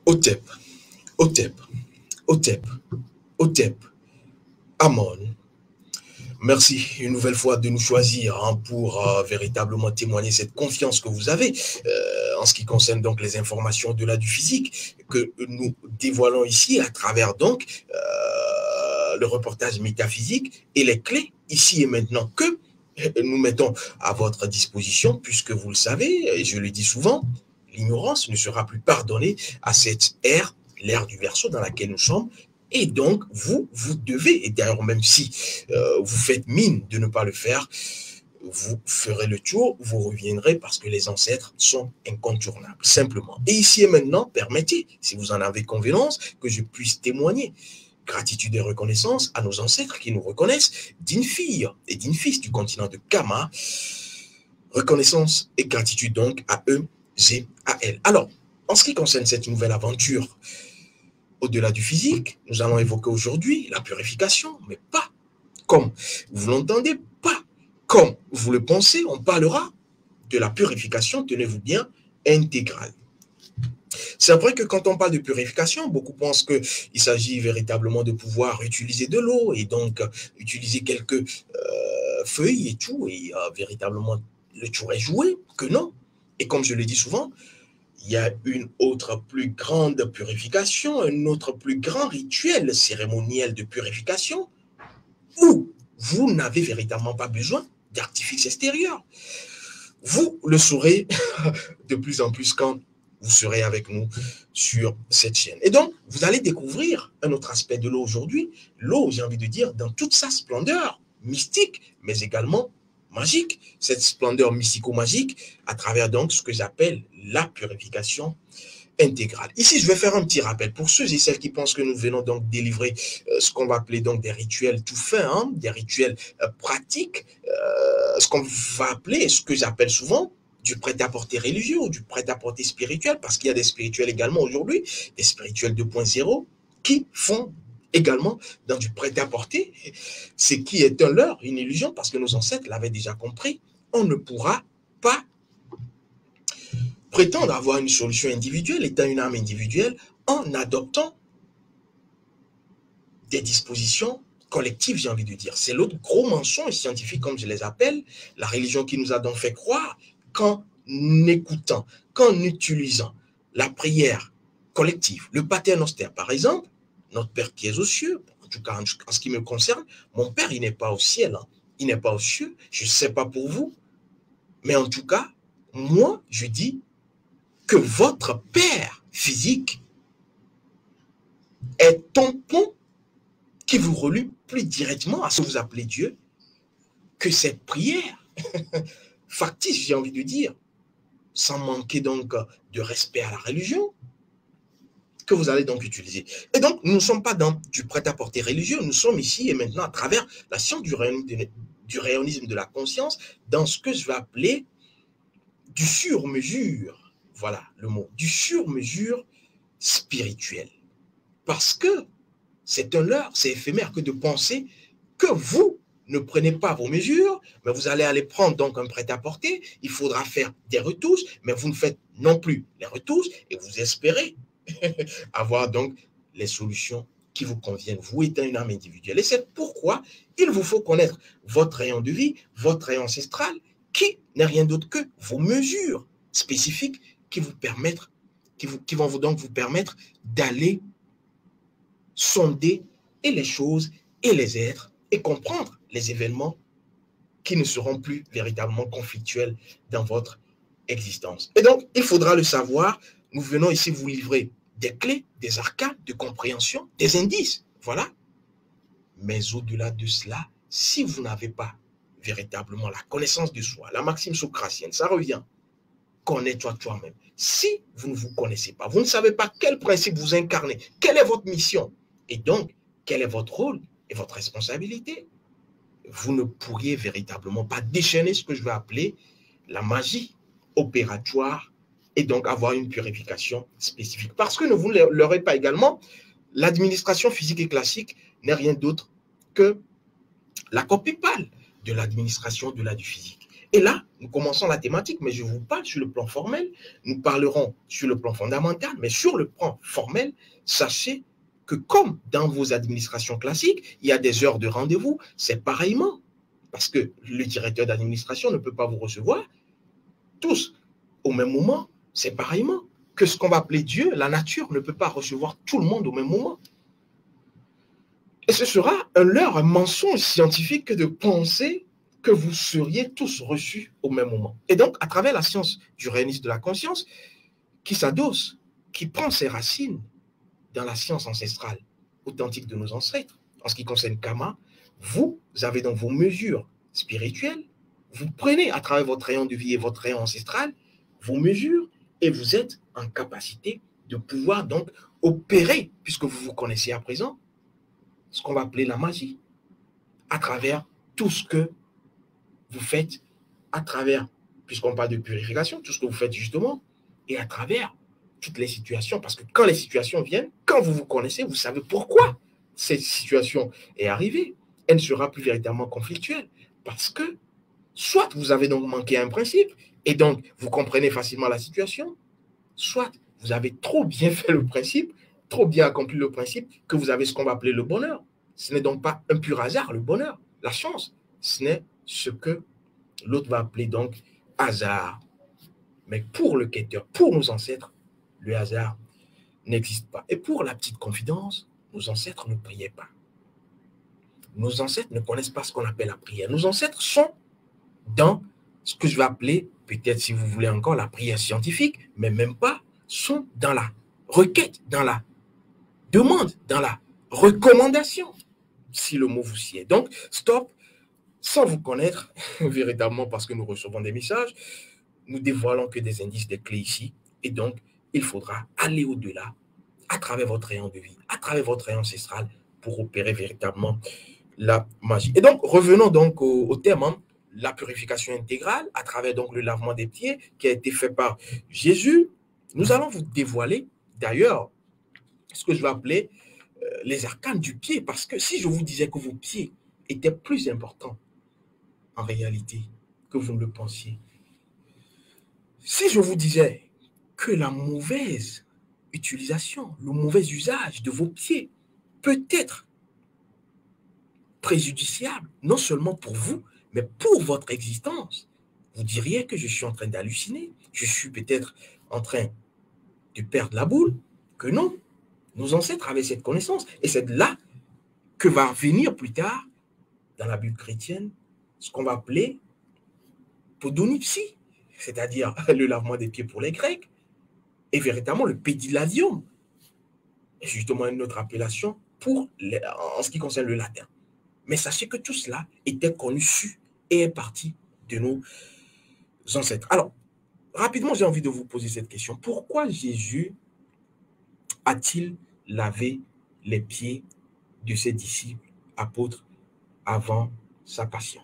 Otep, Otep, Otep, Otep, Amon. Merci une nouvelle fois de nous choisir pour véritablement témoigner cette confiance que vous avez en ce qui concerne donc les informations au-delà du physique que nous dévoilons ici à travers donc le reportage métaphysique et les clés ici et maintenant que nous mettons à votre disposition puisque vous le savez, et je le dis souvent, l'ignorance ne sera plus pardonnée à cette ère, l'ère du Verseau dans laquelle nous sommes. Et donc, vous devez, et d'ailleurs même si vous faites mine de ne pas le faire, vous ferez le tour, vous reviendrez parce que les ancêtres sont incontournables, simplement. Et ici et maintenant, permettez, si vous en avez convenance, que je puisse témoigner. Gratitude et reconnaissance à nos ancêtres qui nous reconnaissent, d'une fille et d'une fils du continent de Kama. Reconnaissance et gratitude donc à eux et à elles. Alors, en ce qui concerne cette nouvelle aventure, au-delà du physique, nous allons évoquer aujourd'hui la purification, mais pas comme vous l'entendez, pas comme vous le pensez. On parlera de la purification, tenez-vous bien, intégrale. C'est vrai que quand on parle de purification, beaucoup pensent qu'il s'agit véritablement de pouvoir utiliser de l'eau et donc utiliser quelques feuilles et tout, et véritablement le tour est joué, que non. Et comme je le dis souvent, il y a une autre plus grande purification, un autre plus grand rituel cérémoniel de purification où vous n'avez véritablement pas besoin d'artifice extérieur. Vous le saurez de plus en plus quand vous serez avec nous sur cette chaîne. Et donc, vous allez découvrir un autre aspect de l'eau aujourd'hui. L'eau, j'ai envie de dire, dans toute sa splendeur mystique, mais également magique, cette splendeur mystico-magique, à travers donc ce que j'appelle la purification intégrale. Ici, je vais faire un petit rappel pour ceux et celles qui pensent que nous venons donc délivrer ce qu'on va appeler donc des rituels tout faits, hein, des rituels pratiques, ce qu'on va appeler, ce que j'appelle souvent du prêt-à-porter religieux ou du prêt-à-porter spirituel, parce qu'il y a des spirituels également aujourd'hui, des spirituels 2.0, qui font également dans du prêt-à-porter, ce qui est un leurre, une illusion, parce que nos ancêtres l'avaient déjà compris. On ne pourra pas prétendre avoir une solution individuelle, étant une âme individuelle, en adoptant des dispositions collectives, j'ai envie de dire. C'est l'autre gros mensonge scientifique, comme je les appelle, la religion qui nous a donc fait croire qu'en écoutant, qu'en utilisant la prière collective, le paternoster, par exemple, notre Père qui est aux cieux, en tout cas en ce qui me concerne, mon Père, il n'est pas au ciel, hein. Il n'est pas aux cieux, je ne sais pas pour vous, mais en tout cas, moi, je dis que votre Père physique est ton pont qui vous relie plus directement à ce que vous appelez Dieu que cette prière factice, j'ai envie de dire, sans manquer donc de respect à la religion, que vous allez donc utiliser. Et donc, nous ne sommes pas dans du prêt-à-porter religieux, nous sommes ici et maintenant à travers la science du rayonisme de la conscience, dans ce que je vais appeler du sur-mesure, voilà le mot, du sur-mesure spirituel. Parce que c'est un leurre, c'est éphémère que de penser que vous ne prenez pas vos mesures, mais vous allez aller prendre donc un prêt-à-porter, il faudra faire des retouches, mais vous ne faites non plus les retouches et vous espérez avoir donc les solutions qui vous conviennent, vous étant une âme individuelle. Et c'est pourquoi il vous faut connaître votre rayon de vie, votre rayon ancestral, qui n'est rien d'autre que vos mesures spécifiques qui vous permettent, qui vont donc vous permettre d'aller sonder et les choses et les êtres et comprendre les événements qui ne seront plus véritablement conflictuels dans votre existence. Et donc, il faudra le savoir. Nous venons ici vous livrer des clés, des arcanes de compréhension, des indices. Voilà. Mais au-delà de cela, si vous n'avez pas véritablement la connaissance de soi, la maxime socratienne, ça revient, connais-toi toi-même. Si vous ne vous connaissez pas, vous ne savez pas quel principe vous incarnez, quelle est votre mission, et donc, quel est votre rôle et votre responsabilité, vous ne pourriez véritablement pas déchaîner ce que je vais appeler la magie opératoire et donc avoir une purification spécifique. Parce que ne vous l'aurez pas également, l'administration physique et classique n'est rien d'autre que la copie pâle de l'administration de la du physique. Et là, nous commençons la thématique, mais je vous parle sur le plan formel. Nous parlerons sur le plan fondamental, mais sur le plan formel, sachez que comme dans vos administrations classiques, il y a des heures de rendez-vous, c'est pareillement. Parce que le directeur d'administration ne peut pas vous recevoir tous au même moment, c'est pareillement. Que ce qu'on va appeler Dieu, la nature, ne peut pas recevoir tout le monde au même moment. Et ce sera un leurre, un mensonge scientifique que de penser que vous seriez tous reçus au même moment. Et donc, à travers la science du réalisme de la conscience, qui s'adosse, qui prend ses racines dans la science ancestrale authentique de nos ancêtres, en ce qui concerne Karma, vous avez donc vos mesures spirituelles, vous prenez à travers votre rayon de vie et votre rayon ancestral, vos mesures, et vous êtes en capacité de pouvoir donc opérer, puisque vous vous connaissez à présent, ce qu'on va appeler la magie, à travers tout ce que vous faites, à travers, puisqu'on parle de purification, tout ce que vous faites justement, et à travers toutes les situations, parce que quand les situations viennent, quand vous vous connaissez, vous savez pourquoi cette situation est arrivée. Elle ne sera plus véritablement conflictuelle, parce que soit vous avez donc manqué un principe, et donc vous comprenez facilement la situation, soit vous avez trop bien fait le principe, trop bien accompli le principe, que vous avez ce qu'on va appeler le bonheur. Ce n'est donc pas un pur hasard, le bonheur, la chance. Ce n'est ce que l'autre va appeler donc hasard. Mais pour le quêteur, pour nos ancêtres, le hasard n'existe pas. Et pour la petite confidence, nos ancêtres ne priaient pas. Nos ancêtres ne connaissent pas ce qu'on appelle la prière. Nos ancêtres sont dans ce que je vais appeler, peut-être si vous voulez encore, la prière scientifique, mais même pas, sont dans la requête, dans la demande, dans la recommandation, si le mot vous sied. Donc, stop, sans vous connaître véritablement, parce que nous recevons des messages, nous dévoilons que des indices, des clés ici, et donc, il faudra aller au-delà, à travers votre rayon de vie, à travers votre rayon ancestral, pour opérer véritablement la magie. Et donc, revenons donc au thème, hein, la purification intégrale, à travers donc le lavement des pieds, qui a été fait par Jésus. Nous allons vous dévoiler, d'ailleurs, ce que je vais appeler les arcanes du pied, parce que si je vous disais que vos pieds étaient plus importants en réalité que vous ne le pensiez, si je vous disais que la mauvaise utilisation, le mauvais usage de vos pieds peut être préjudiciable, non seulement pour vous, mais pour votre existence, vous diriez que je suis en train d'halluciner, je suis peut-être en train de perdre la boule, que non. Nos ancêtres avaient cette connaissance, et c'est là que va venir plus tard, dans la Bible chrétienne, ce qu'on va appeler podonypsie, c'est-à-dire le lavement des pieds pour les Grecs, et véritablement le pédilavium, justement une autre appellation en ce qui concerne le latin. Mais sachez que tout cela était connu, su et est parti de nos ancêtres. Alors, rapidement, j'ai envie de vous poser cette question. Pourquoi Jésus a-t-il lavé les pieds de ses disciples apôtres avant sa passion?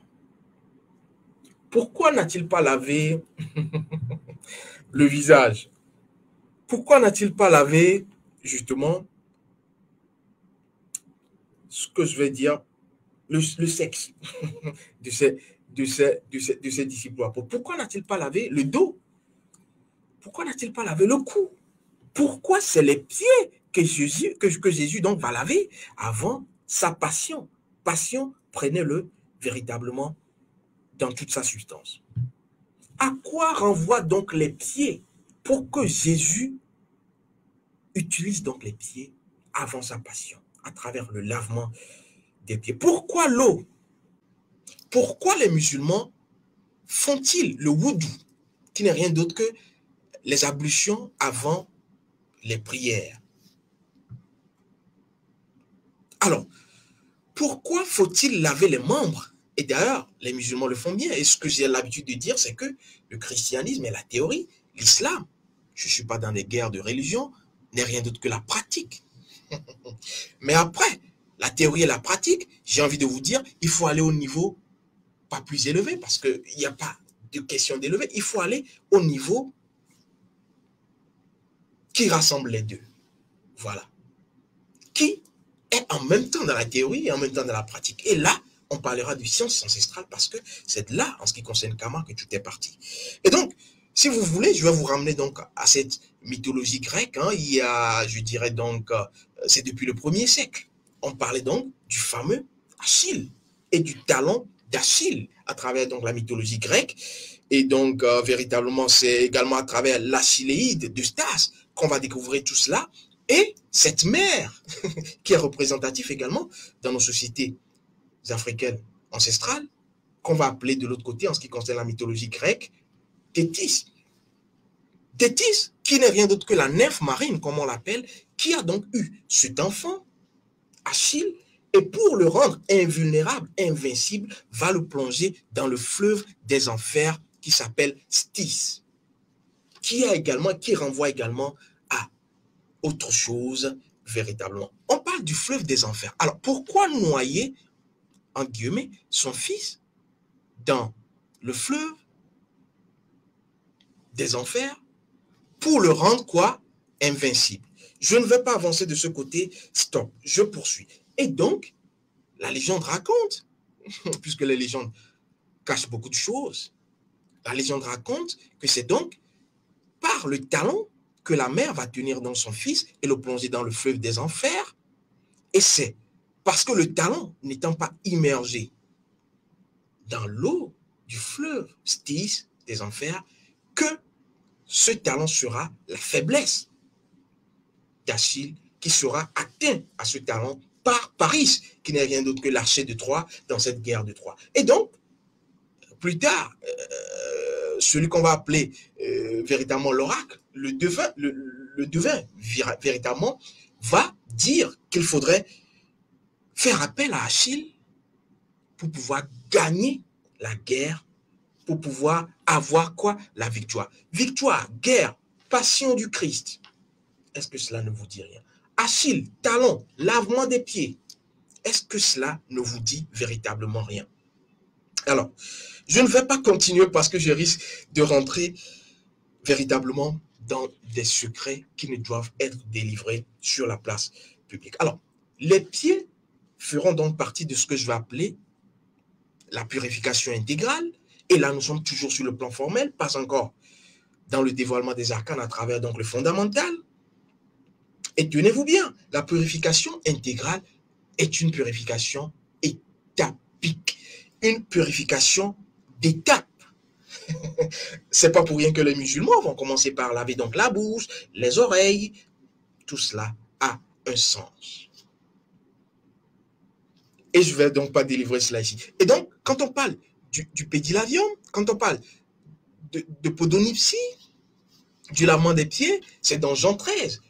Pourquoi n'a-t-il pas lavé le visage? Pourquoi n'a-t-il pas lavé, justement, ce que je vais dire, le sexe de ses disciples apôtres? Pourquoi n'a-t-il pas lavé le dos? Pourquoi n'a-t-il pas lavé le cou? Pourquoi c'est les pieds que Jésus donc va laver avant sa passion? Passion, prenez-le véritablement dans toute sa substance. À quoi renvoient donc les pieds pour que Jésus utilise donc les pieds avant sa passion, à travers le lavement des pieds? Pourquoi l'eau? Pourquoi les musulmans font-ils le wudu, qui n'est rien d'autre que les ablutions avant les prières? Alors, Pourquoi faut-il laver les membres? Et d'ailleurs, les musulmans le font bien. Et ce que j'ai l'habitude de dire, c'est que le christianisme est la théorie, l'islam, je ne suis pas dans des guerres de religion, n'est rien d'autre que la pratique. Mais après, la théorie et la pratique, j'ai envie de vous dire, il faut aller au niveau pas plus élevé, parce qu'il n'y a pas de question d'élever, il faut aller au niveau qui rassemble les deux. Voilà. Qui est en même temps dans la théorie et en même temps dans la pratique. Et là, on parlera de science ancestrale parce que c'est là, en ce qui concerne Kama, que tout est parti. Et donc, si vous voulez, je vais vous ramener donc à cette mythologie grecque. Hein. Il y a, je dirais donc, c'est depuis le 1er siècle. On parlait donc du fameux Achille et du talon d'Achille à travers donc la mythologie grecque. Et donc, véritablement, c'est également à travers l'Achilléide de Stas qu'on va découvrir tout cela. Et cette mère, qui est représentative également dans nos sociétés africaines ancestrales, qu'on va appeler de l'autre côté, en ce qui concerne la mythologie grecque, Thétis. Thétis, qui n'est rien d'autre que la nymphe marine, comme on l'appelle, qui a donc eu cet enfant, Achille, et pour le rendre invulnérable, invincible, va le plonger dans le fleuve des enfers qui s'appelle Styx, qui renvoie également à autre chose véritablement. On parle du fleuve des enfers. Alors, pourquoi noyer, en guillemets, son fils dans le fleuve des enfers pour le rendre quoi? Invincible. Je ne vais pas avancer de ce côté. Stop. Je poursuis. Et donc, la légende raconte, puisque les légendes cachent beaucoup de choses, la légende raconte que c'est donc par le talon que la mère va tenir dans son fils et le plonger dans le fleuve des enfers. Et c'est parce que le talon, n'étant pas immergé dans l'eau du fleuve Styx des enfers, que ce talon sera la faiblesse d'Achille, qui sera atteint à ce talon par Paris, qui n'est rien d'autre que l'archer de Troie dans cette guerre de Troie. Et donc, plus tard, celui qu'on va appeler véritablement l'oracle, le devin véritablement, va dire qu'il faudrait faire appel à Achille pour pouvoir gagner la guerre, pour pouvoir avoir quoi? La victoire. Victoire, guerre, passion du Christ. Est-ce que cela ne vous dit rien? Achille, talon, lavement des pieds. Est-ce que cela ne vous dit véritablement rien? Alors, je ne vais pas continuer parce que je risque de rentrer véritablement dans des secrets qui ne doivent être délivrés sur la place publique. Alors, les pieds feront donc partie de ce que je vais appeler la purification intégrale. Et là, nous sommes toujours sur le plan formel, pas encore dans le dévoilement des arcanes à travers donc le fondamental. Et tenez-vous bien, la purification intégrale est une purification étapique, une purification d'étape. C'est pas pour rien que les musulmans vont commencer par laver donc la bouche, les oreilles. Tout cela a un sens. Et je ne vais donc pas délivrer cela ici. Et donc, quand on parle du pédilavium, quand on parle de podonypsie, du lavement des pieds, c'est dans Jean 13,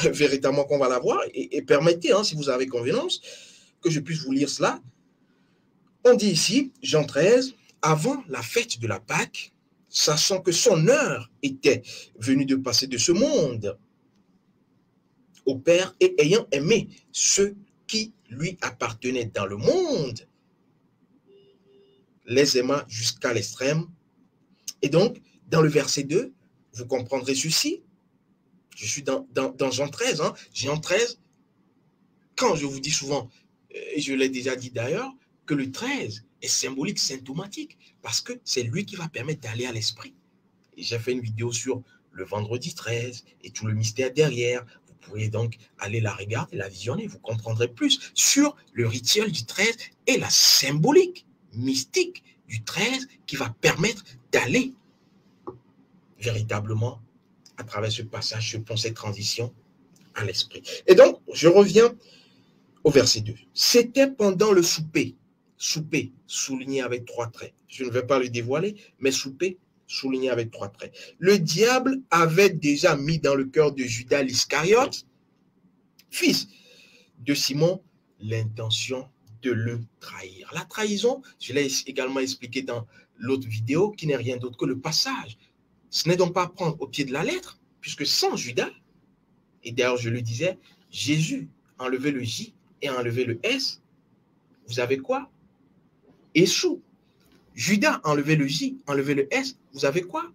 véritablement qu'on va l'avoir. Et permettez, hein, si vous avez convenance, que je puisse vous lire cela. On dit ici, Jean 13, avant la fête de la Pâque, sachant que son heure était venue de passer de ce monde au Père et ayant aimé ceux qui lui appartenaient dans le monde, les aima jusqu'à l'extrême. Et donc, dans le verset 2, vous comprendrez ceci. Je suis dans Jean 13. Hein. Jean 13, quand je vous dis souvent, et je l'ai déjà dit d'ailleurs, que le 13 est symbolique, symptomatique, parce que c'est lui qui va permettre d'aller à l'esprit. J'ai fait une vidéo sur le vendredi 13 et tout le mystère derrière. Vous pourriez donc aller la regarder, la visionner, vous comprendrez plus sur le rituel du 13 et la symbolique mystique du 13 qui va permettre d'aller véritablement à travers ce passage, ce pont, cette transition à l'esprit. Et donc, je reviens au verset 2. C'était pendant le souper, souligné avec 3 traits. Je ne vais pas le dévoiler, mais souper souligné avec 3 traits. Le diable avait déjà mis dans le cœur de Judas l'Iscariote, fils de Simon, l'intention de le trahir. La trahison, je l'ai également expliqué dans l'autre vidéo, qui n'est rien d'autre que le passage. Ce n'est donc pas prendre au pied de la lettre, puisque sans Judas, et d'ailleurs je le disais, Jésus enlevait le J et enlevait le S, vous avez quoi? Échou. Judas enlevait le J, enlevait le S, vous avez quoi?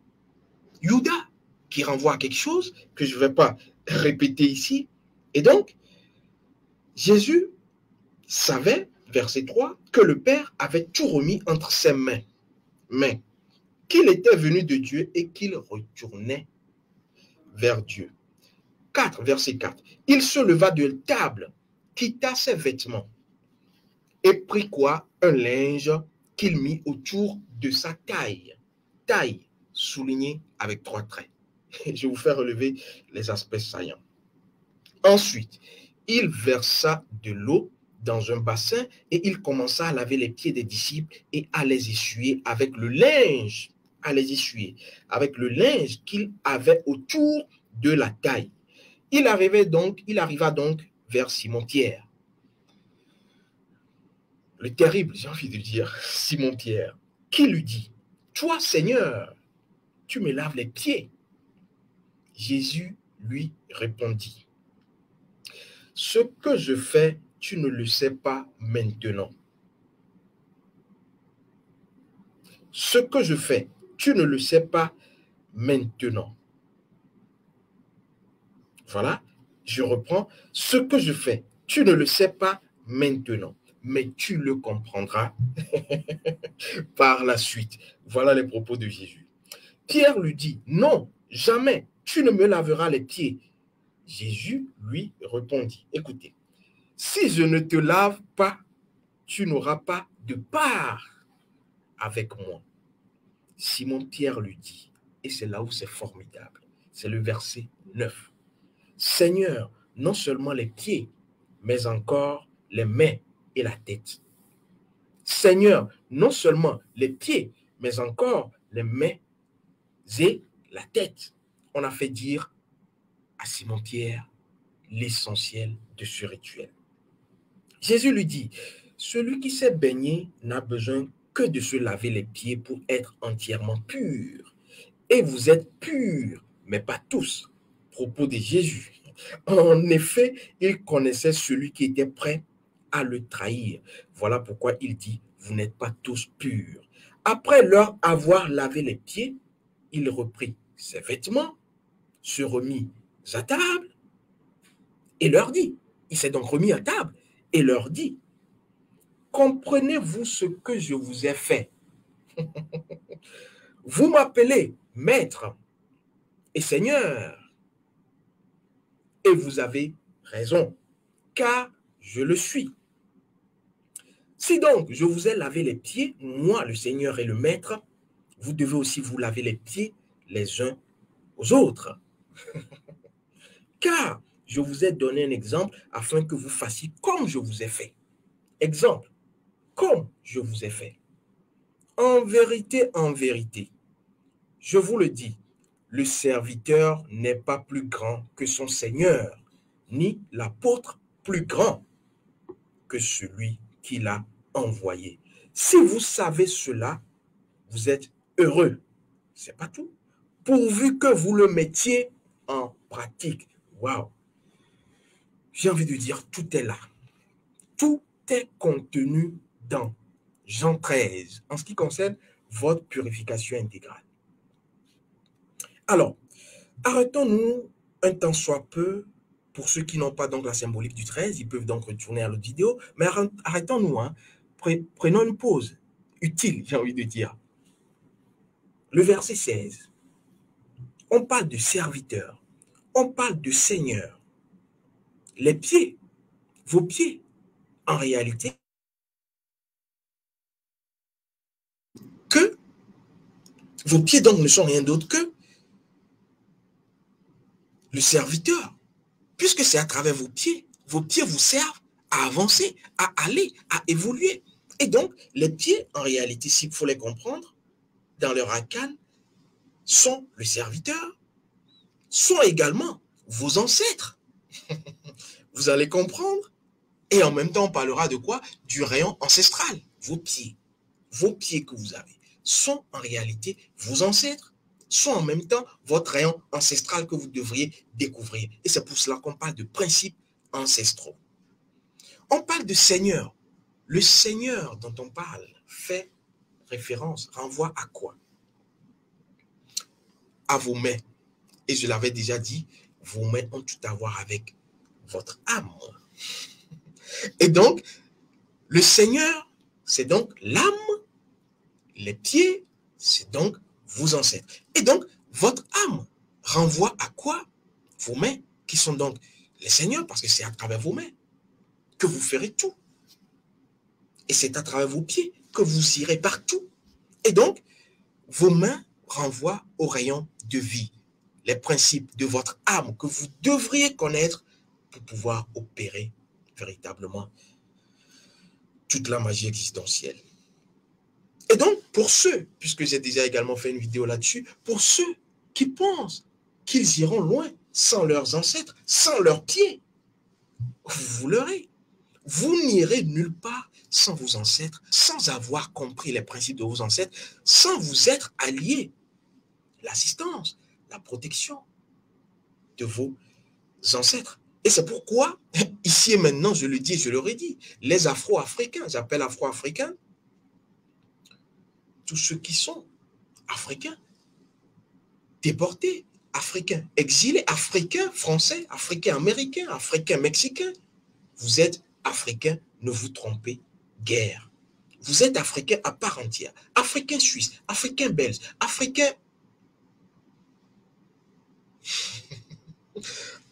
Judas, qui renvoie à quelque chose que je ne vais pas répéter ici. Et donc, Jésus savait, verset 3, que le Père avait tout remis entre ses mains, mais qu'il était venu de Dieu et qu'il retournait vers Dieu. 4, verset 4. Il se leva de table, quitta ses vêtements et prit quoi? Un linge qu'il mit autour de sa taille. Taille, soulignée avec 3 traits. Je vous fais relever les aspects saillants. Ensuite, il versa de l'eau dans un bassin et il commença à laver les pieds des disciples et à les essuyer avec le linge, qu'il avait autour de la taille. Il arriva donc vers Simon-Pierre. Le terrible, j'ai envie de dire, Simon-Pierre, qui lui dit, « Toi, Seigneur, tu me laves les pieds. » Jésus lui répondit, « Ce que je fais, tu ne le sais pas maintenant. Ce que je fais, tu ne le sais pas maintenant. » Voilà, je reprends. Ce que je fais, tu ne le sais pas maintenant, mais tu le comprendras par la suite. Voilà les propos de Jésus. Pierre lui dit, non, jamais, tu ne me laveras les pieds. Jésus lui répondit, écoutez, si je ne te lave pas, tu n'auras pas de part avec moi. Simon-Pierre lui dit, et c'est là où c'est formidable, c'est le verset 9. Seigneur, non seulement les pieds, mais encore les mains et la tête. Seigneur, non seulement les pieds, mais encore les mains et la tête. On a fait dire à Simon-Pierre l'essentiel de ce rituel. Jésus lui dit, celui qui s'est baigné n'a besoin que de se laver les pieds pour être entièrement pur. Et vous êtes purs, mais pas tous. Propos de Jésus. En effet, il connaissait celui qui était prêt à le trahir. Voilà pourquoi il dit, vous n'êtes pas tous purs. Après leur avoir lavé les pieds, il reprit ses vêtements, se remit à table et leur dit, il s'est donc remis à table et leur dit, comprenez-vous ce que je vous ai fait? Vous m'appelez maître et seigneur, et vous avez raison, car je le suis. Si donc je vous ai lavé les pieds, moi le Seigneur et le Maître, vous devez aussi vous laver les pieds les uns aux autres. Car je vous ai donné un exemple afin que vous fassiez comme je vous ai fait. Exemple, comme je vous ai fait. En vérité, je vous le dis, le serviteur n'est pas plus grand que son Seigneur, ni l'apôtre plus grand que celui qui l'a envoyé. Si vous savez cela, vous êtes heureux. C'est pas tout. Pourvu que vous le mettiez en pratique. Waouh! J'ai envie de dire, tout est là. Tout est contenu dans Jean 13, en ce qui concerne votre purification intégrale. Alors, arrêtons-nous un temps soit peu. Pour ceux qui n'ont pas donc la symbolique du 13, ils peuvent donc retourner à l'autre vidéo. Mais arrêtons-nous. Prenons une pause utile, j'ai envie de dire. Le verset 16. On parle de serviteur. On parle de seigneur. Les pieds, vos pieds, en réalité, que vos pieds donc ne sont rien d'autre que le serviteur. Puisque c'est à travers vos pieds vous servent à avancer, à aller, à évoluer. Et donc, les pieds, en réalité, s'il faut les comprendre, dans leur arcane, sont le serviteur, sont également vos ancêtres. Vous allez comprendre Et en même temps, on parlera de quoi? Du rayon ancestral. Vos pieds que vous avez, sont en réalité vos ancêtres, sont en même temps votre rayon ancestral que vous devriez découvrir. Et c'est pour cela qu'on parle de principes ancestraux. On parle de Seigneur. Le Seigneur dont on parle fait référence, renvoie à quoi? À vos mains. Et je l'avais déjà dit, vos mains ont tout à voir avec votre âme. Et donc, le Seigneur, c'est donc l'âme, les pieds, c'est donc vos ancêtres. Et donc, votre âme renvoie à quoi? Vos mains, qui sont donc les seigneurs, parce que c'est à travers vos mains que vous ferez tout. Et c'est à travers vos pieds que vous irez partout. Et donc, vos mains renvoient au rayon de vie, les principes de votre âme que vous devriez connaître pour pouvoir opérer véritablement toute la magie existentielle. Et donc, pour ceux, puisque j'ai déjà également fait une vidéo là-dessus, pour ceux qui pensent qu'ils iront loin sans leurs ancêtres, sans leurs pieds, vous l'aurez. Vous n'irez nulle part sans vos ancêtres, sans avoir compris les principes de vos ancêtres, sans vous être alliés l'assistance, la protection de vos ancêtres. Et c'est pourquoi, ici et maintenant, je le dis et je le redis, les Afro-Africains, j'appelle Afro-Africains, tous ceux qui sont africains, déportés, africains, exilés, africains, français, africains, américains, africains, mexicains. Vous êtes africains, ne vous trompez guère. Vous êtes africains à part entière. Africains suisses, africains belges, africains...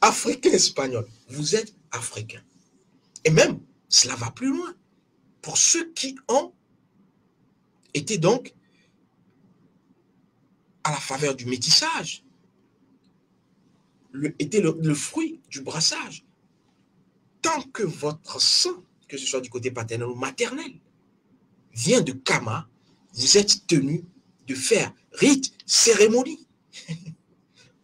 africains espagnols. Vous êtes africains. Et même, cela va plus loin. Pour ceux qui ont été donc à la faveur du métissage, était le fruit du brassage. Tant que votre sang, que ce soit du côté paternel ou maternel, vient de Kama, vous êtes tenu de faire rite, cérémonie,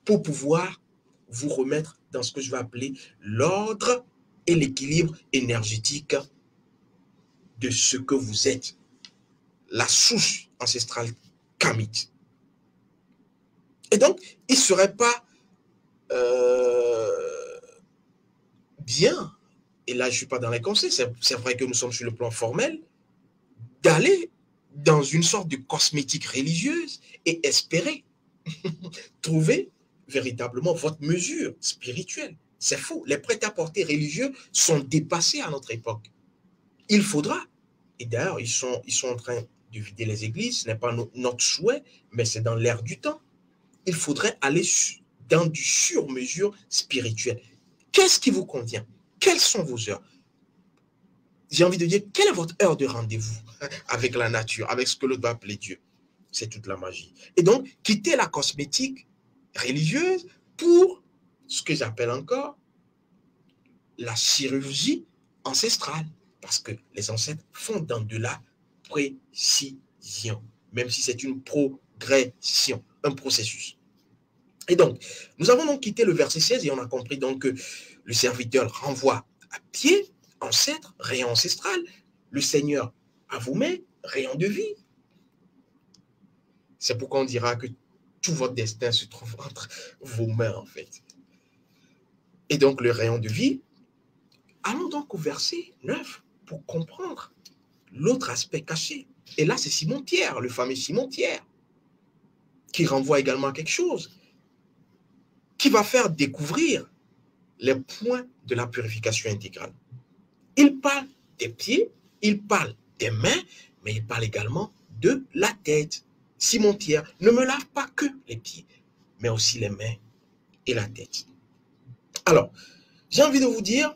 pour pouvoir vous remettre dans ce que je vais appeler l'ordre et l'équilibre énergétique de ce que vous êtes, la souche ancestrale kamite. Et donc, il ne serait pas bien, et là je ne suis pas dans les conseils, c'est vrai que nous sommes sur le plan formel, d'aller dans une sorte de cosmétique religieuse et espérer trouver véritablement votre mesure spirituelle. C'est faux. Les prêt-à-porter religieux sont dépassés à notre époque. Il faudra, et d'ailleurs ils sont en train de vider les églises, ce n'est pas notre souhait, mais c'est dans l'air du temps. Il faudrait aller dans du sur-mesure spirituel. Qu'est-ce qui vous convient? Quelles sont vos heures? J'ai envie de dire, quelle est votre heure de rendez-vous avec la nature, avec ce que l'autre va appeler Dieu? C'est toute la magie. Et donc, quitter la cosmétique religieuse pour ce que j'appelle encore la chirurgie ancestrale. Parce que les ancêtres font dans de la précision, même si c'est une progression, un processus. Et donc, nous avons donc quitté le verset 16 et on a compris donc que le serviteur renvoie à pied, ancêtre, rayon ancestral, le Seigneur à vos mains, rayon de vie. C'est pourquoi on dira que tout votre destin se trouve entre vos mains, en fait. Et donc, le rayon de vie, allons donc au verset 9 pour comprendre l'autre aspect caché. Et là, c'est Simon-Pierre, le fameux Simon-Pierre, qui renvoie également à quelque chose, qui va faire découvrir les points de la purification intégrale. Il parle des pieds, il parle des mains, mais il parle également de la tête. Simon-Pierre ne me lave pas que les pieds, mais aussi les mains et la tête. Alors, j'ai envie de vous dire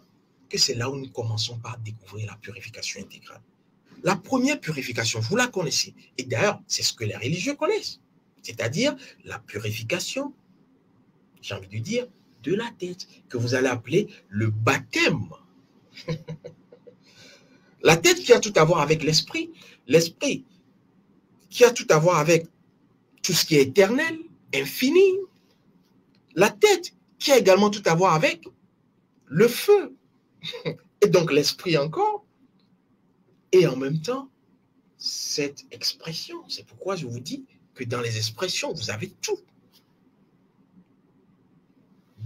que c'est là où nous commençons par découvrir la purification intégrale. La première purification, vous la connaissez. Et d'ailleurs, c'est ce que les religieux connaissent. C'est-à-dire la purification, j'ai envie de dire, de la tête, que vous allez appeler le baptême. La tête qui a tout à voir avec l'esprit, l'esprit qui a tout à voir avec tout ce qui est éternel, infini, la tête qui a également tout à voir avec le feu Et donc l'esprit encore, et en même temps, cette expression. C'est pourquoi je vous dis que dans les expressions, vous avez tout.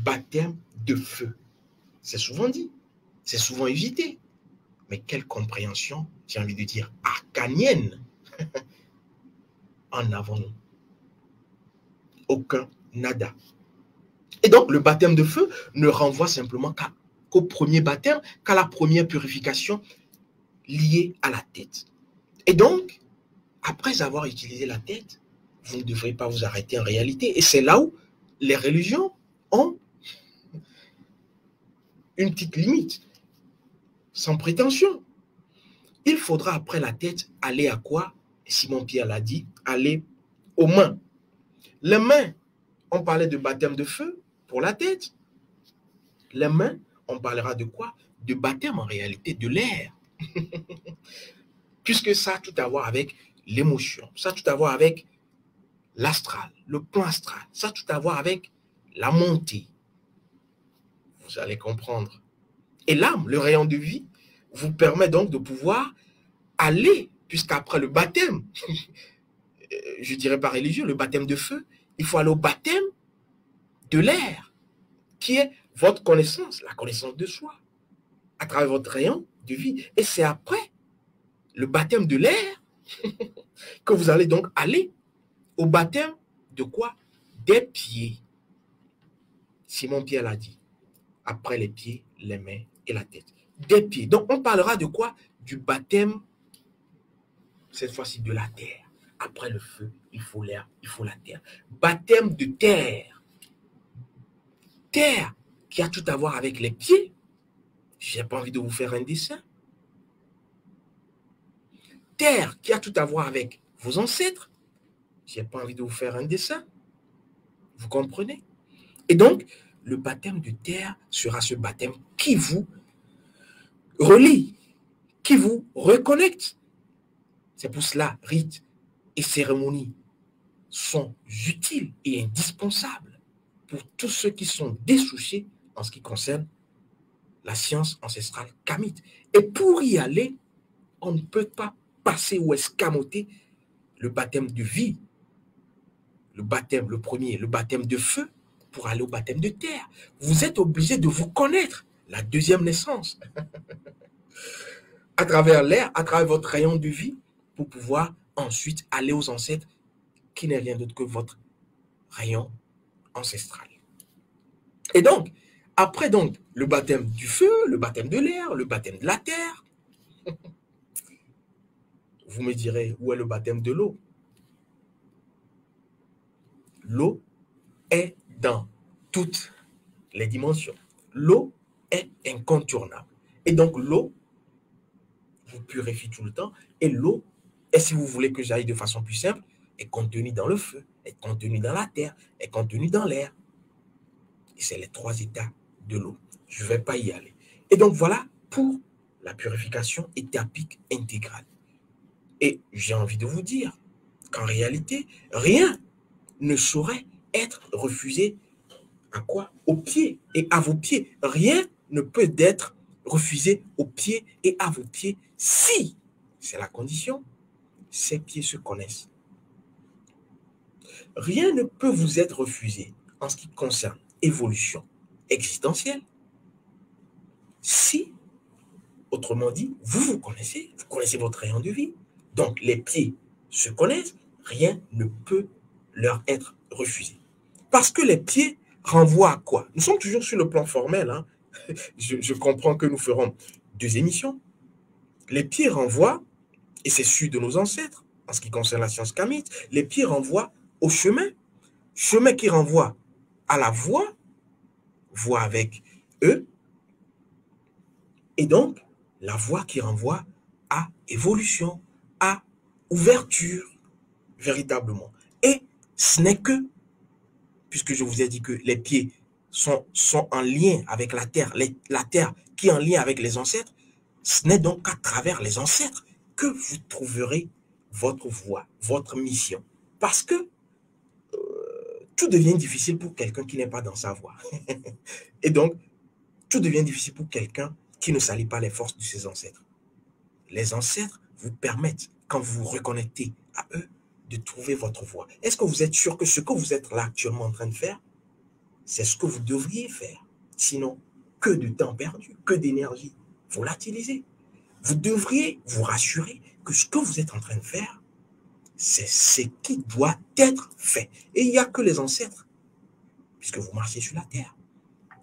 Baptême de feu. C'est souvent dit, c'est souvent évité. Mais quelle compréhension, j'ai envie de dire, arcanienne en avons-nous? Aucun, nada. Et donc, le baptême de feu ne renvoie simplement qu'au premier baptême, qu'à la première purification liée à la tête. Et donc, après avoir utilisé la tête, vous ne devrez pas vous arrêter en réalité. Et c'est là où les religions ont une petite limite, sans prétention. Il faudra après la tête aller à quoi? Simon-Pierre l'a dit, aller aux mains. Les mains, on parlait de baptême de feu pour la tête. Les mains, on parlera de quoi? De baptême en réalité, de l'air. Puisque ça a tout à voir avec l'émotion, ça a tout à voir avec l'astral, le plan astral, ça a tout à voir avec la montée. Vous allez comprendre. Et l'âme, le rayon de vie, vous permet donc de pouvoir aller, puisqu'après le baptême, je dirais pas religieux, le baptême de feu, il faut aller au baptême de l'air, qui est votre connaissance, la connaissance de soi, à travers votre rayon de vie. Et c'est après le baptême de l'air que vous allez donc aller au baptême de quoi? Des pieds. Simon-Pierre l'a dit. Après les pieds, les mains et la tête. Des pieds. Donc on parlera de quoi? Du baptême, cette fois-ci de la terre. Après le feu, il faut l'air, il faut la terre. Baptême de terre. Terre qui a tout à voir avec les pieds. Je n'ai pas envie de vous faire un dessin. Terre qui a tout à voir avec vos ancêtres. Je n'ai pas envie de vous faire un dessin. Vous comprenez? Et donc, le baptême de terre sera ce baptême qui vous relie, qui vous reconnecte. C'est pour cela, rites et cérémonies sont utiles et indispensables pour tous ceux qui sont dessouchés en ce qui concerne la science ancestrale kamite. Et pour y aller, on ne peut pas passer ou escamoter le baptême de vie, le baptême, le premier, le baptême de feu, pour aller au baptême de terre. Vous êtes obligé de vous connaître, la deuxième naissance, à travers l'air, à travers votre rayon de vie, pour pouvoir ensuite aller aux ancêtres, qui n'est rien d'autre que votre rayon ancestral. Et donc, après donc le baptême du feu, le baptême de l'air, le baptême de la terre, vous me direz, où est le baptême de l'eau? L'eau est dans toutes les dimensions. L'eau est incontournable. Et donc, l'eau vous purifie tout le temps. Et l'eau, et si vous voulez que j'aille de façon plus simple, est contenue dans le feu, est contenue dans la terre, est contenue dans l'air. Et c'est les trois états de l'eau. Je ne vais pas y aller. Et donc, voilà pour la purification étapique intégrale. Et j'ai envie de vous dire qu'en réalité, rien ne saurait être refusé à quoi? Aux pieds et à vos pieds. Rien ne peut être refusé aux pieds et à vos pieds si, c'est la condition, ces pieds se connaissent. Rien ne peut vous être refusé en ce qui concerne évolution existentielle si, autrement dit, vous connaissez votre rayon de vie. Donc les pieds se connaissent, rien ne peut leur être refusé. Parce que les pieds renvoient à quoi? Nous sommes toujours sur le plan formel. Hein. Je comprends que nous ferons 2 émissions. Les pieds renvoient, et c'est celui de nos ancêtres, en ce qui concerne la science kamite, les pieds renvoient au chemin. Chemin qui renvoie à la voie, voie avec eux, et donc la voie qui renvoie à évolution, à ouverture, véritablement. Et ce n'est que, puisque je vous ai dit que les pieds sont en lien avec la terre, la terre qui est en lien avec les ancêtres, ce n'est donc qu'à travers les ancêtres que vous trouverez votre voie, votre mission. Parce que tout devient difficile pour quelqu'un qui n'est pas dans sa voie. Et donc, tout devient difficile pour quelqu'un qui ne salit pas les forces de ses ancêtres. Les ancêtres vous permettent, quand vous vous reconnectez à eux, de trouver votre voie. Est-ce que vous êtes sûr que ce que vous êtes là actuellement en train de faire, c'est ce que vous devriez faire? Sinon, que de temps perdu, que d'énergie volatilisée. Vous devriez vous rassurer que ce que vous êtes en train de faire, c'est ce qui doit être fait. Et il n'y a que les ancêtres, puisque vous marchez sur la terre,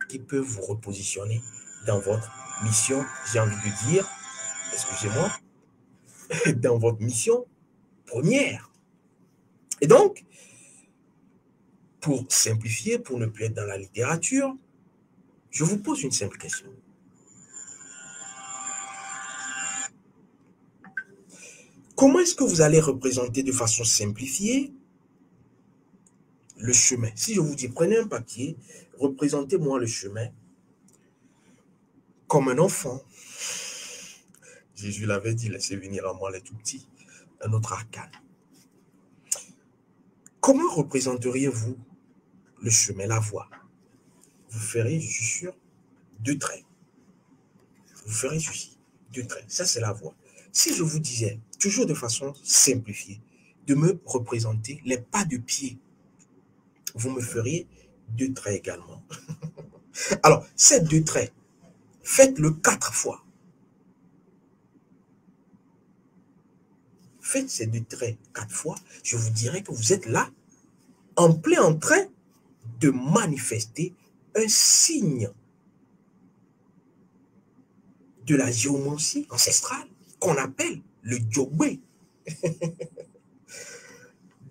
qui peuvent vous repositionner dans votre mission, j'ai envie de dire, excusez-moi, dans votre mission première. Et donc, pour simplifier, pour ne plus être dans la littérature, je vous pose une simple question. Comment est-ce que vous allez représenter de façon simplifiée le chemin? Si je vous dis, prenez un papier, représentez-moi le chemin comme un enfant. Jésus l'avait dit, laissez venir à moi les tout petits, un autre arcane. Comment représenteriez-vous le chemin, la voie? Vous ferez, je suis sûr, 2 traits. Vous ferez ceci, 2 traits. Ça, c'est la voie. Si je vous disais, toujours de façon simplifiée, de me représenter les pas de pied, vous me feriez 2 traits également. Alors, ces 2 traits, faites-le 4 fois. Faites ces 2 traits 4 fois, je vous dirai que vous êtes là, en plein en train de manifester un signe de la géomancie ancestrale qu'on appelle le Djogbe.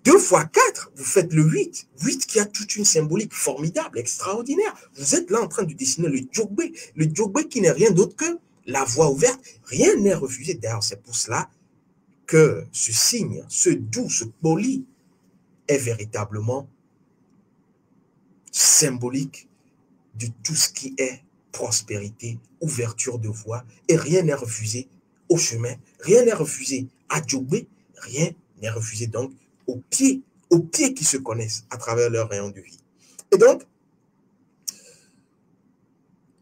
2 fois 4, vous faites le 8. 8 qui a toute une symbolique formidable, extraordinaire. Vous êtes là en train de dessiner le Djogbe. Le Djogbe qui n'est rien d'autre que la voie ouverte. Rien n'est refusé. D'ailleurs, c'est pour cela que ce signe, ce doux, ce poli, est véritablement symbolique de tout ce qui est prospérité, ouverture de voie, et rien n'est refusé au chemin, rien n'est refusé à Djogbe, rien n'est refusé donc aux pieds qui se connaissent à travers leur rayon de vie. Et donc,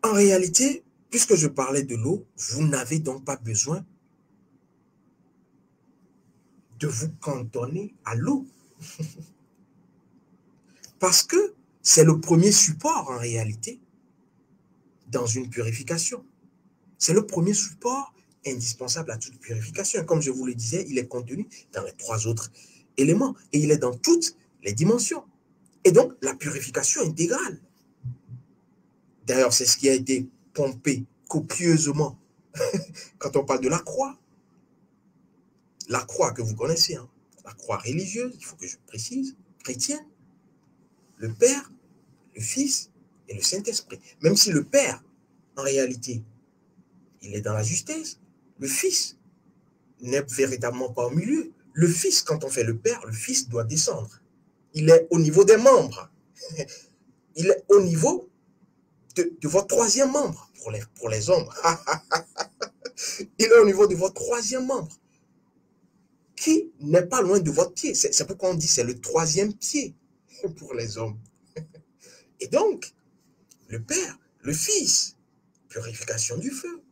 en réalité, puisque je parlais de l'eau, vous n'avez donc pas besoin de vous cantonner à l'eau. Parce que c'est le premier support en réalité dans une purification. C'est le premier support indispensable à toute purification. Comme je vous le disais, il est contenu dans les 3 autres éléments et il est dans toutes les dimensions. Et donc, la purification intégrale. D'ailleurs, c'est ce qui a été pompé copieusement quand on parle de la croix. La croix que vous connaissez, hein, la croix religieuse, il faut que je précise, chrétienne, le Père, le Fils et le Saint-Esprit. Même si le Père, en réalité, il est dans la justesse, le Fils n'est véritablement pas au milieu. Le Fils, quand on fait le Père, le Fils doit descendre. Il est au niveau des membres. Il est au niveau de votre 3e membre pour les hommes. Il est au niveau de votre 3e membre qui n'est pas loin de votre pied. C'est pourquoi on dit c'est le 3e pied pour les hommes. Et donc, le Père, le Fils, purification du feu,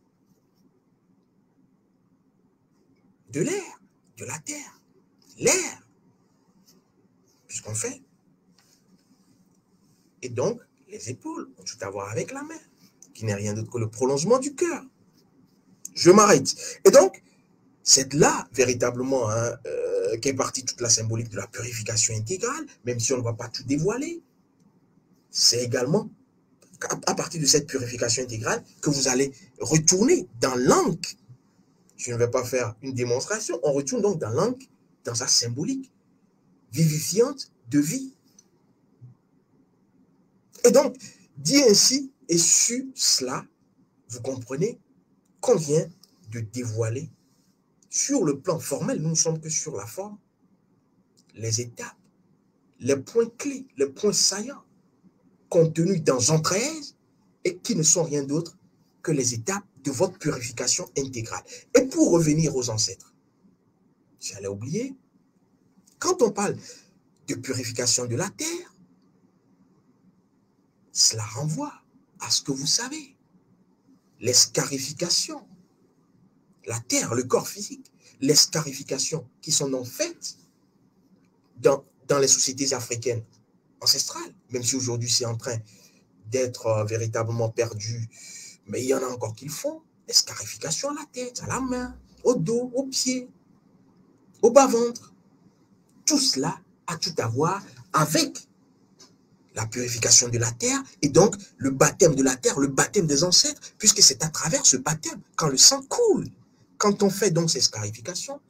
de l'air, de la terre, l'air, puisqu'on fait. Et donc, les épaules ont tout à voir avec la main, qui n'est rien d'autre que le prolongement du cœur. Je m'arrête. Et donc, c'est là, véritablement, hein, qu'est partie toute la symbolique de la purification intégrale, même si on ne va pas tout dévoiler. C'est également à partir de cette purification intégrale que vous allez retourner dans l'encre. Je ne vais pas faire une démonstration. On retourne donc dans l'encre, dans sa symbolique vivifiante de vie. Et donc, dit ainsi et sur cela, vous comprenez qu'on vient de dévoiler sur le plan formel, nous ne sommes que sur la forme, les étapes, les points clés, les points saillants contenus dans Jean 13 et qui ne sont rien d'autre que les étapes de votre purification intégrale. Et pour revenir aux ancêtres, j'allais oublier, quand on parle de purification de la terre, cela renvoie à ce que vous savez. les scarifications, la terre, le corps physique, les scarifications qui sont donc faites dans les sociétés africaines ancestrales, même si aujourd'hui c'est en train d'être véritablement perdu, mais il y en a encore qui le font, les scarifications à la tête, à la main, au dos, aux pieds, au bas-ventre. Tout cela a tout à voir avec la purification de la terre et donc le baptême de la terre, le baptême des ancêtres, puisque c'est à travers ce baptême, quand le sang coule, quand on fait donc ces scarifications,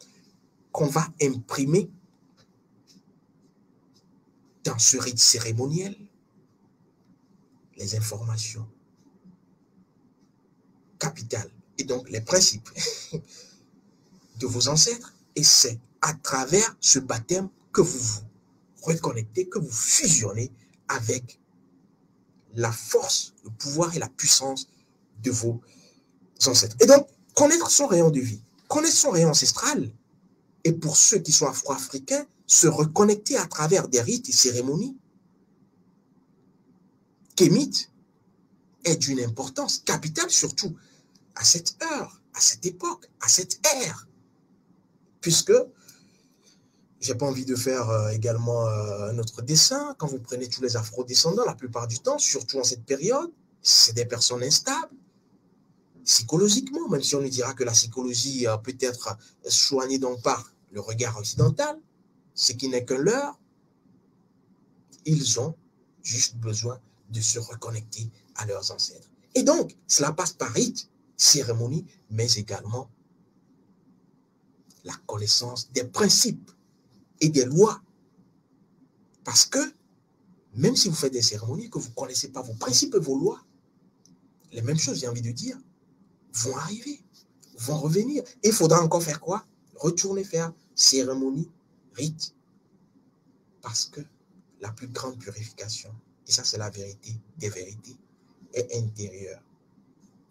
qu'on va imprimer dans ce rite cérémoniel les informations capitales et donc les principes de vos ancêtres. Et c'est à travers ce baptême que vous vous reconnectez, que vous fusionnez avec la force, le pouvoir et la puissance de vos ancêtres. Et donc, connaître son rayon de vie, connaître son rayon ancestral, et pour ceux qui sont afro-africains, se reconnecter à travers des rites et cérémonies kémites est d'une importance capitale, surtout à cette heure, à cette époque, à cette ère. Puisque, j'ai pas envie de faire également un autre dessin, quand vous prenez tous les afro-descendants, la plupart du temps, surtout en cette période, c'est des personnes instables, psychologiquement, même si on nous dira que la psychologie peut être soignée donc par le regard occidental, ce qui n'est que leurre, ils ont juste besoin de se reconnecter à leurs ancêtres. Et donc, cela passe par rite, cérémonie, mais également la connaissance des principes et des lois. Parce que, même si vous faites des cérémonies, que vous ne connaissez pas vos principes et vos lois, les mêmes choses, j'ai envie de dire, vont arriver, vont revenir. Et il faudra encore faire quoi? Retourner faire cérémonie, rite. Parce que la plus grande purification, et ça c'est la vérité des vérités, est intérieure.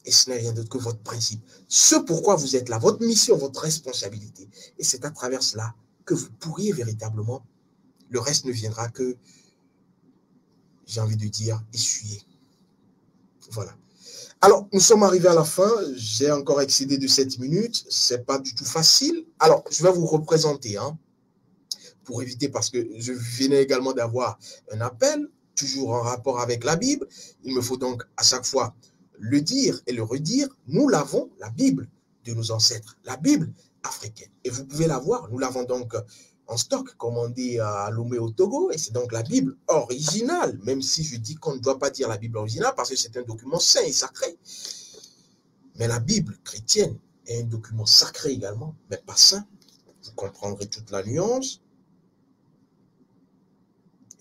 Et ce n'est rien d'autre que votre principe. Ce pourquoi vous êtes là, votre mission, votre responsabilité. Et c'est à travers cela que vous pourriez véritablement, le reste ne viendra que, j'ai envie de dire, essuyer. Voilà. Alors, nous sommes arrivés à la fin. J'ai encore excédé de 7 minutes. Ce n'est pas du tout facile. Alors, je vais vous représenter, pour éviter, parce que je venais également d'avoir un appel, toujours en rapport avec la Bible. Il me faut donc à chaque fois le dire et le redire. Nous l'avons, la Bible de nos ancêtres, la Bible africaine. Et vous pouvez la voir. Nous l'avons donc en stock, comme on dit à Lomé au Togo. Et c'est donc la Bible originale, même si je dis qu'on ne doit pas dire la Bible originale parce que c'est un document saint et sacré. Mais la Bible chrétienne est un document sacré également, mais pas saint. Vous comprendrez toute la nuance.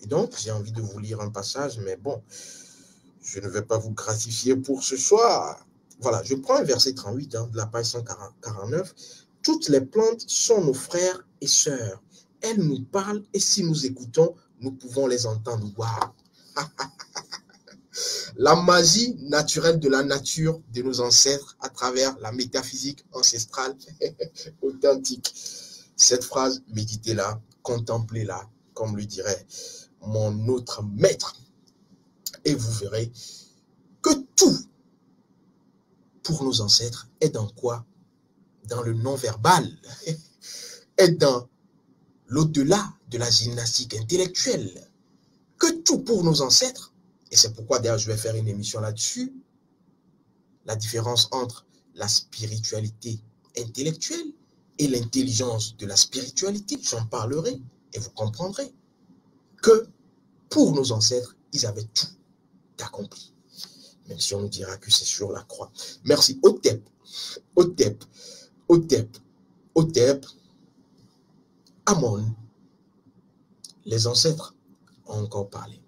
Et donc, j'ai envie de vous lire un passage, mais bon, je ne vais pas vous gratifier pour ce soir. Voilà, je prends un verset 38 de la page 149. Toutes les plantes sont nos frères et sœurs. Elles nous parlent et si nous écoutons, nous pouvons les entendre. Waouh! La magie naturelle de la nature de nos ancêtres à travers la métaphysique ancestrale authentique. Cette phrase, méditez-la, contemplez-la, comme le dirait mon autre maître. Et vous verrez que tout pour nos ancêtres est dans quoi? Dans le non-verbal, est dans l'au-delà de la gymnastique intellectuelle. Que tout pour nos ancêtres, et c'est pourquoi d'ailleurs je vais faire une émission là-dessus, la différence entre la spiritualité intellectuelle et l'intelligence de la spiritualité, j'en parlerai et vous comprendrez que pour nos ancêtres, ils avaient tout accompli. Même si on nous dira que c'est sur la croix. Merci. Hotep, Hotep, Hotep, Hotep, Amon. Les ancêtres ont encore parlé.